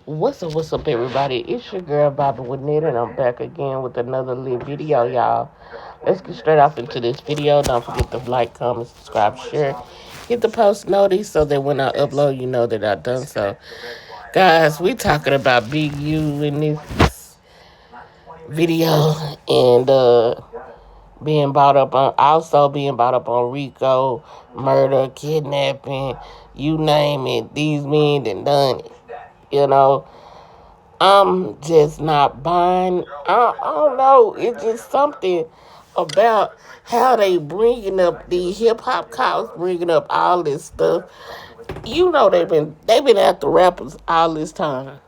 What's up, everybody? It's your girl, Bobby with Ned, and I'm back again with another lit video, y'all. Let's get straight off into this video. Don't forget to like, comment, subscribe, share. Hit the post notice so that when I upload, you know that I've done so. Guys, we talking about Big U in this video, and being brought up on RICO, murder, kidnapping, you name it. These men done it, you know. I'm just not buying. I don't know. It's just something about how they bringing up the hip hop cops, bringing up all this stuff. You know they've been after rappers all this time.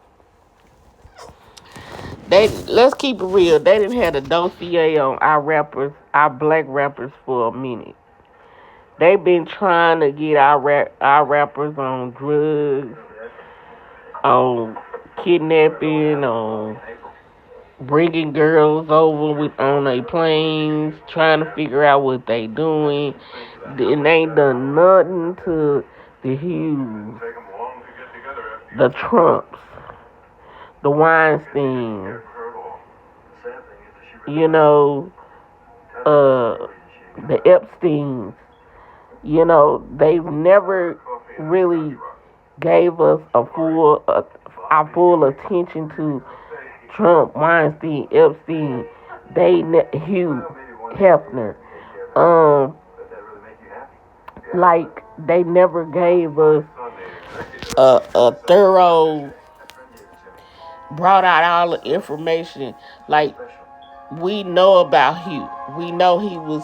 Let's keep it real. They didn't have a dossier on our black rappers for a minute. They've been trying to get our rappers on drugs, on kidnapping, on bringing girls over on their planes, trying to figure out what they doing. And they ain't done nothing to the Hughes, the Trumps, the Weinsteins, the Epsteins. They've never really gave us our full attention to Trump, Weinstein, Epstein, Hugh Hefner. Like they never gave us a thorough, brought out all the information. Like we know about Hugh. We know he was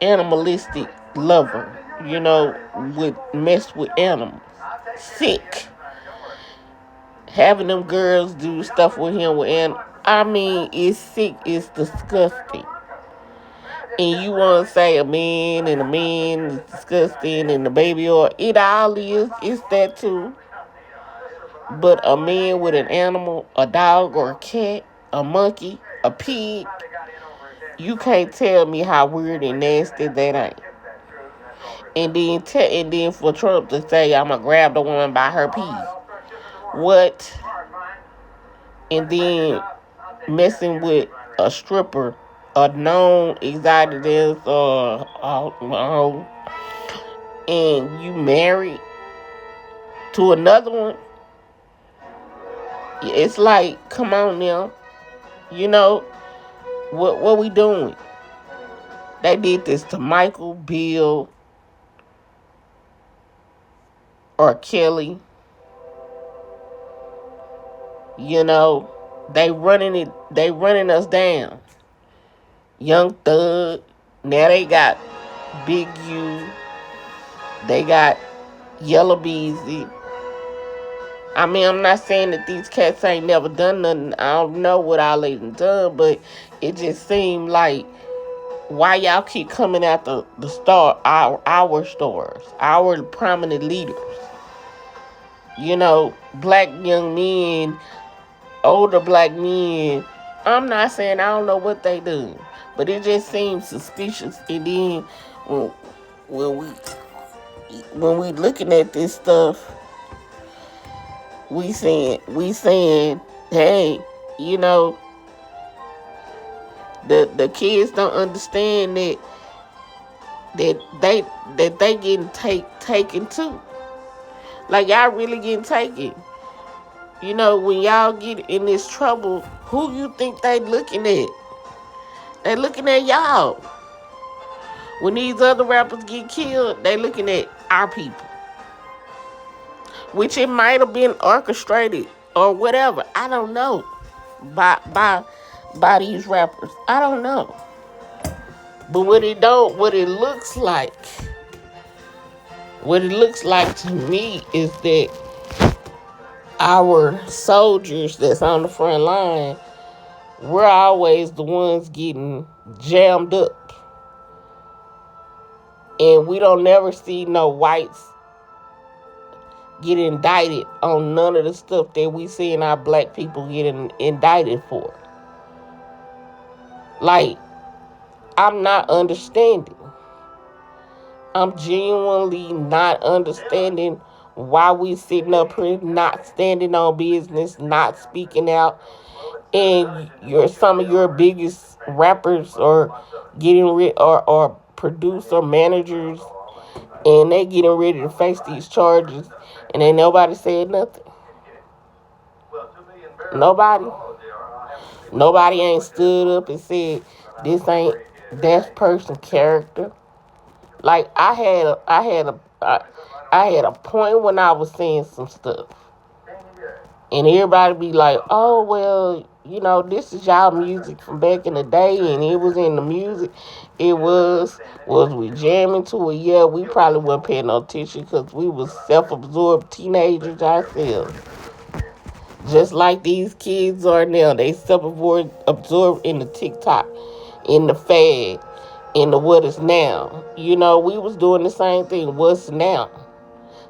animalistic lover. Would mess with animals. Sick. Having them girls do stuff with him it's sick, it's disgusting. And you want to say a man is disgusting and the baby or it all is, it's that too. But a man with an animal, a dog or a cat, a monkey, a pig, you can't tell me how weird and nasty that ain't. And then for Trump to say, I'm going to grab the woman by her pee. What? And then messing with a stripper, a known exotic dancer, and you married to another one. It's like, come on now. What we doing? They did this to Michael, Bill, or Kelly. They running us down. Young Thug, now they got Big U, they got Yellow Beezy. I'm not saying that these cats ain't never done nothing. I don't know what all they done, but it just seemed like, why y'all keep coming after our stars, our prominent leaders? Black young men, older black men. I'm not saying I don't know what they do, but it just seems suspicious. And then when we looking at this stuff, we saying, hey, the kids don't understand that they getting taken too. Like y'all really getting taken. When y'all get in this trouble, who you think they looking at? They looking at y'all. When these other rappers get killed, they looking at our people. Which it might have been orchestrated or whatever. I don't know. By these rappers. I don't know. But what it looks like to me is that our soldiers that's on the front line, we're always the ones getting jammed up. And we don't never see no whites get indicted on none of the stuff that we seeing our black people getting indicted for. Like, I'm not understanding. I'm genuinely not understanding Why we sitting up here not standing on business, not speaking out, and some of your biggest rappers are getting rid or producer managers, and they getting ready to face these charges, and ain't nobody said nothing. Nobody. Nobody ain't stood up and said this ain't that person's character. Like I had a point when I was saying some stuff, and everybody be like, "Oh well, this is y'all music from back in the day, and it was in the music. It was we jamming to it? Yeah, we probably wasn't paying no attention because we was self-absorbed teenagers ourselves, just like these kids are now. They self-absorbed in the TikTok, in the fad, in the what is now. We was doing the same thing. What's now?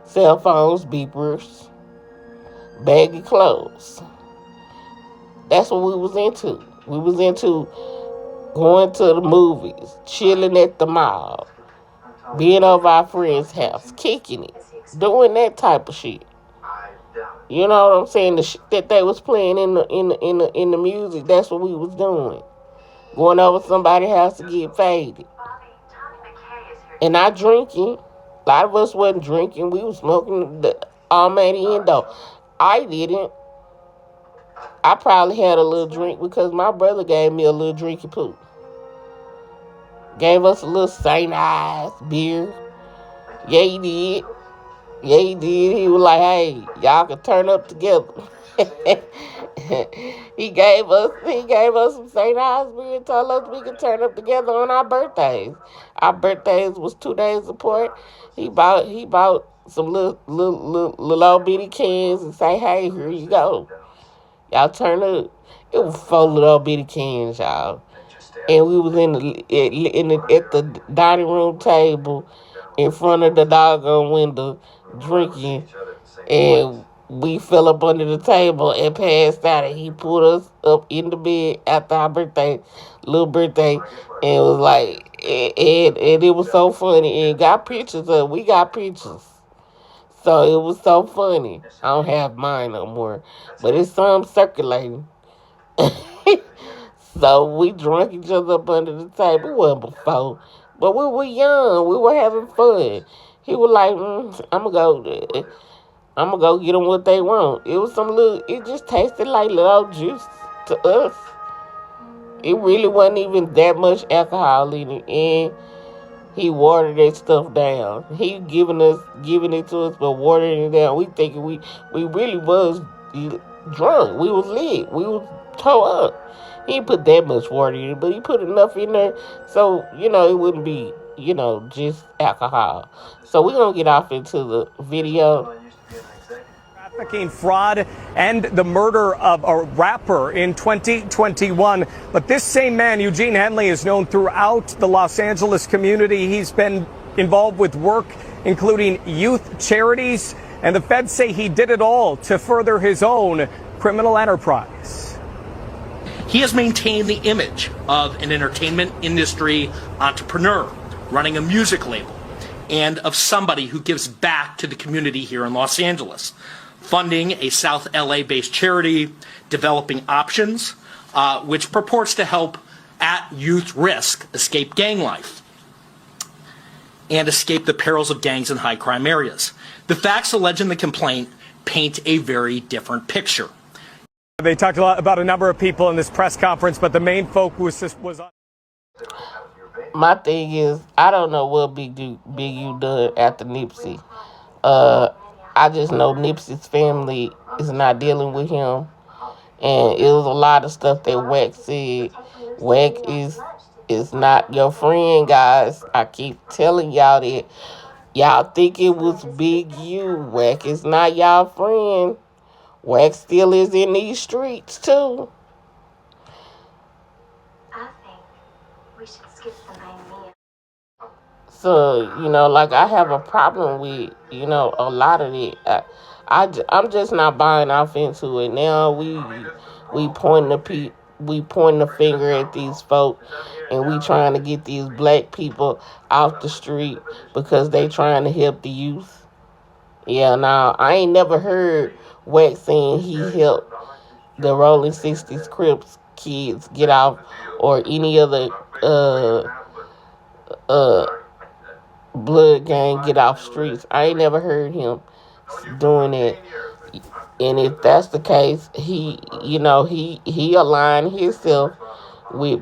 Cell phones, beepers, baggy clothes. That's what we was into. We was into going to the movies, chilling at the mall, being over our friend's house, kicking it, doing that type of shit. You know what I'm saying? The shit that they was playing in the music, that's what we was doing. Going over somebody's house to get faded. And not drinking. A lot of us wasn't drinking. We was smoking the almighty endo. I didn't. I probably had a little drink because my brother gave me a little drinky poo. Gave us a little St. Ives beer. Yeah, he did. Yeah, he did. He was like, hey, y'all can turn up together. he gave us some St. Ives beer and told us we could turn up together on our birthdays. Our birthdays was 2 days apart. He bought some little old bitty cans and say, hey, here you go. Y'all turn up. It was 4 little bitty cans, y'all. And we was at the dining room table in front of the doggone window drinking, and we fell up under the table and passed out, and he put us up in the bed after our little birthday, and was like, and it was so funny, and we got pictures. So it was so funny. I don't have mine no more, but it's some circulating. So we drunk each other up under the table. It wasn't before, but we were young. We were having fun. He was like, I'm gonna go get them what they want. It was it just tasted like little juice to us. It really wasn't even that much alcohol in it, and he watered that stuff down. He giving it to us, but watering it down. We thinking we really was drunk. We was lit. We was tore up. He didn't put that much water in it, but he put enough in there so, it wouldn't be, just alcohol. So we're going to get off into the video. Trafficking, fraud, and the murder of a rapper in 2021. But this same man, Eugene Henley, is known throughout the Los Angeles community. He's been involved with work including youth charities, and the feds say he did it all to further his own criminal enterprise. He has maintained the image of an entertainment industry entrepreneur running a music label and of somebody who gives back to the community here in Los Angeles, funding a South LA-based charity, developing options, which purports to help at youth risk escape gang life and escape the perils of gangs in high crime areas. The facts alleged in the complaint paint a very different picture. They talked a lot about a number of people in this press conference, but the main focus was on... My thing is, I don't know what Big U done after Nipsey. I just know Nipsey's family is not dealing with him. And it was a lot of stuff that Wack said. Wack is not your friend, guys. I keep telling y'all that. Y'all think it was Big U. Wack is not y'all friend. Wack still is in these streets, too. I think we should skip the main meal. So, I have a problem with, a lot of it. I'm just not buying off into it. Now we pointing the finger at these folk, and we trying to get these black people off the street because they trying to help the youth. Yeah, now I ain't never heard Wax saying he helped the Rolling 60s Crips kids get out or any other uh uh blood gang get off streets. I ain't never heard him doing it. And if that's the case, he aligned himself with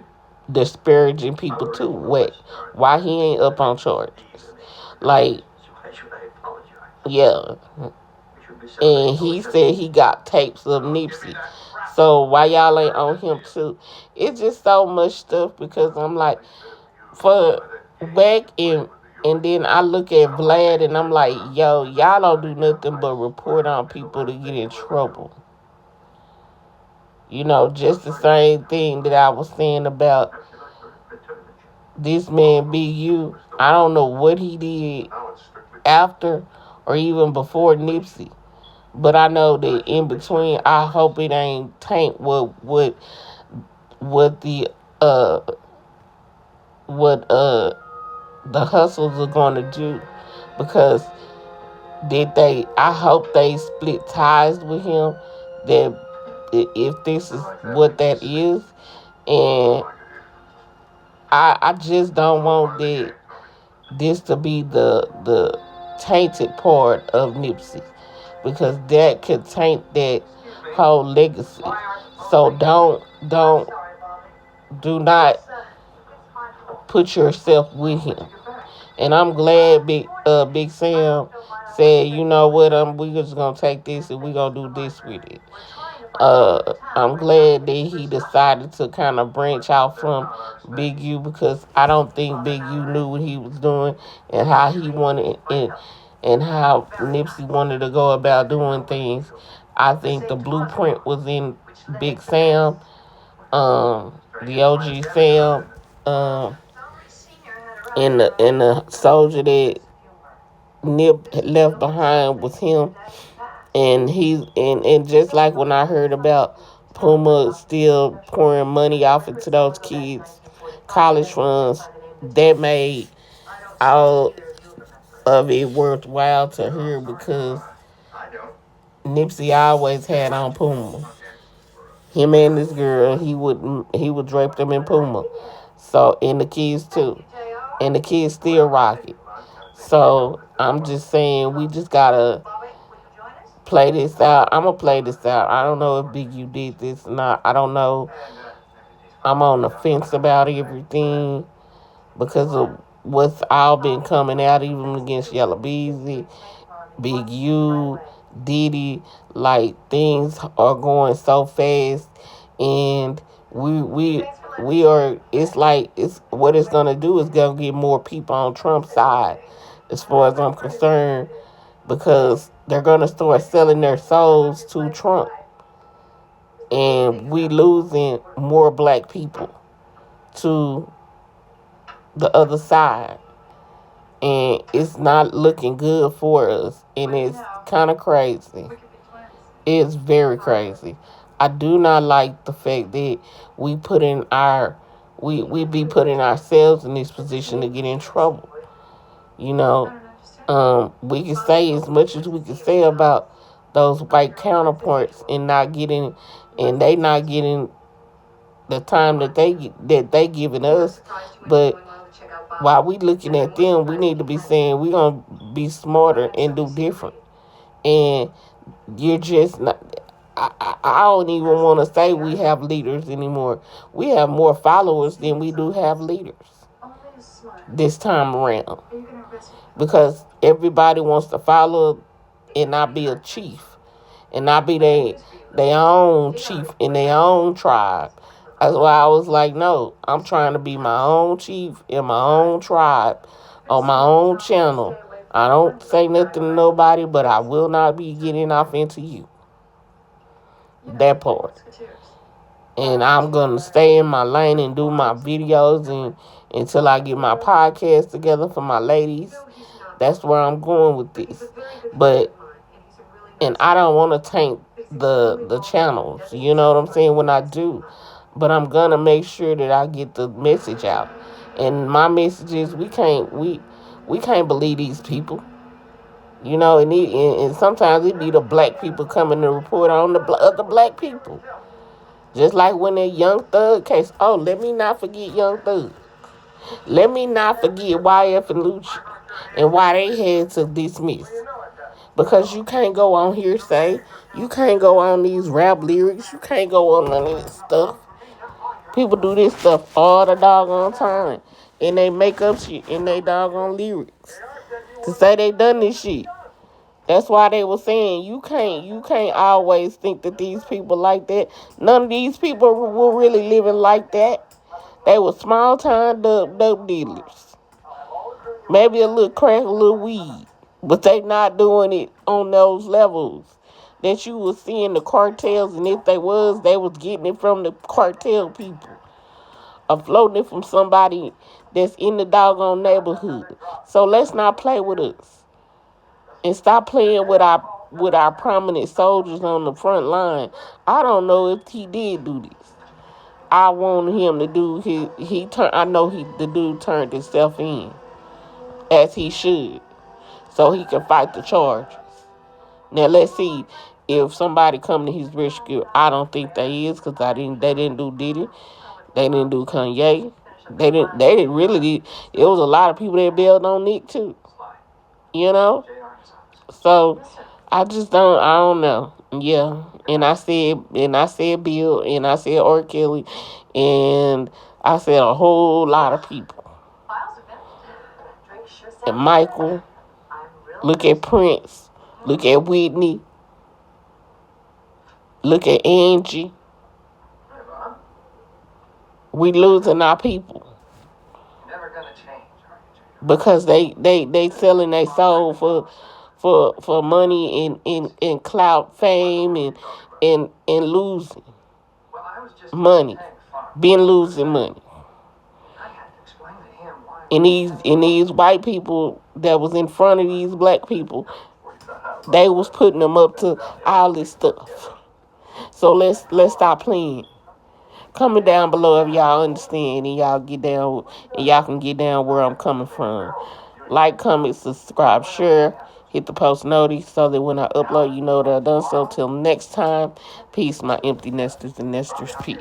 disparaging people too. What? Why he ain't up on charges? Like, yeah. And he said he got tapes of Nipsey. So why y'all ain't on him too? It's just so much stuff because I'm like, for back and then I look at Vlad and I'm like, yo, y'all don't do nothing but report on people to get in trouble. Just the same thing that I was saying about this man Big U. I don't know what he did after or even before Nipsey. But I know that in between, I hope it ain't taint what uh the hustles are gonna do, because I hope they split ties with him, that if this is what that is. And I just don't want this to be the tainted part of Nipsey, because that could taint that whole legacy. So do not put yourself with him. And I'm glad Big Sam said, you know what, we just gonna take this and we gonna do this with it. I'm glad that he decided to kind of branch out from Big U, because I don't think Big U knew what he was doing and how he wanted and how Nipsey wanted to go about doing things. I think the blueprint was in Big Sam, the OG Sam, and the soldier that Nip left behind was him. And just like when I heard about Puma still pouring money off into those kids' college funds, that made all of it worthwhile to her, because Nipsey always had on Puma. Him and this girl, he would drape them in Puma. So, and the kids too, and the kids still rock it. So I'm just saying, we just gotta play this out. I'm gonna play this out. I don't know if Big U did this or not. I don't know. I'm on the fence about everything because of what's all been coming out, even against Yellow Beezy, Big U, Diddy. Like, things are going so fast, and we are. It's like, it's what it's gonna do is gonna get more people on Trump's side, as far as I'm concerned, because they're gonna start selling their souls to Trump, and we losing more black people to the other side, and it's not looking good for us, and it's kind of crazy. It's very crazy. I do not like the fact that we put in our we be putting ourselves in this position to get in trouble. You know, we can say as much as we can say about those white counterparts and they not getting the time that they giving us, but while we looking at them, we need to be saying we gonna be smarter and do different. And you're just not. I don't even want to say we have leaders anymore. We have more followers than we do have leaders this time around, because everybody wants to follow and not be a chief, and not be their own chief in their own tribe. That's why I was like, no, I'm trying to be my own chief in my own tribe, on my own channel. I don't say nothing to nobody, but I will not be getting off into you. That part. And I'm gonna stay in my lane and do my videos and until I get my podcast together for my ladies. That's where I'm going with this. But and I don't want to taint the channels. You know what I'm saying? When I do, but I'm gonna make sure that I get the message out. And my message is we can't believe these people. You know, and sometimes it be the black people coming to report on the other black people. Just like when that Young Thug case. Oh, let me not forget Young Thug. Let me not forget YF and Lucci and why they had to dismiss. Because you can't go on hearsay. You can't go on these rap lyrics. You can't go on none of this stuff. People do this stuff all the doggone time. And they make up shit in they doggone lyrics to say they done this shit. That's why they were saying you can't always think that these people like that. None of these people were really living like that. They were small time dope dealers. Maybe a little crack, a little weed. But they not doing it on those levels that you was seeing the cartels, and if they was getting it from the cartel people. Or floating it from somebody that's in the doggone neighborhood. So let's not play with us. And stop playing with our prominent soldiers on the front line. I don't know if he did do this. I want him to do the dude turned himself in, as he should, so he can fight the charges. Now let's see if somebody come to his rescue. I don't think they is, because they didn't do Diddy, they didn't do Kanye, they didn't really. It was a lot of people that bailed on Nick too. You know. So I don't know. Yeah. And I said Bill, and I said R. Kelly, and I said a whole lot of people. And Michael, look at Prince, look at Whitney, look at Angie. We losing our people. Because they selling their soul for money and clout, fame, and losing money, been losing money. And these white people that was in front of these black people, they was putting them up to all this stuff. So let's stop playing. Comment down below if y'all understand and y'all can get down where I'm coming from. Like, comment, subscribe, share, hit the post notice so that when I upload, you know that I've done so. Till next time, peace, my empty nesters and nesters, peace.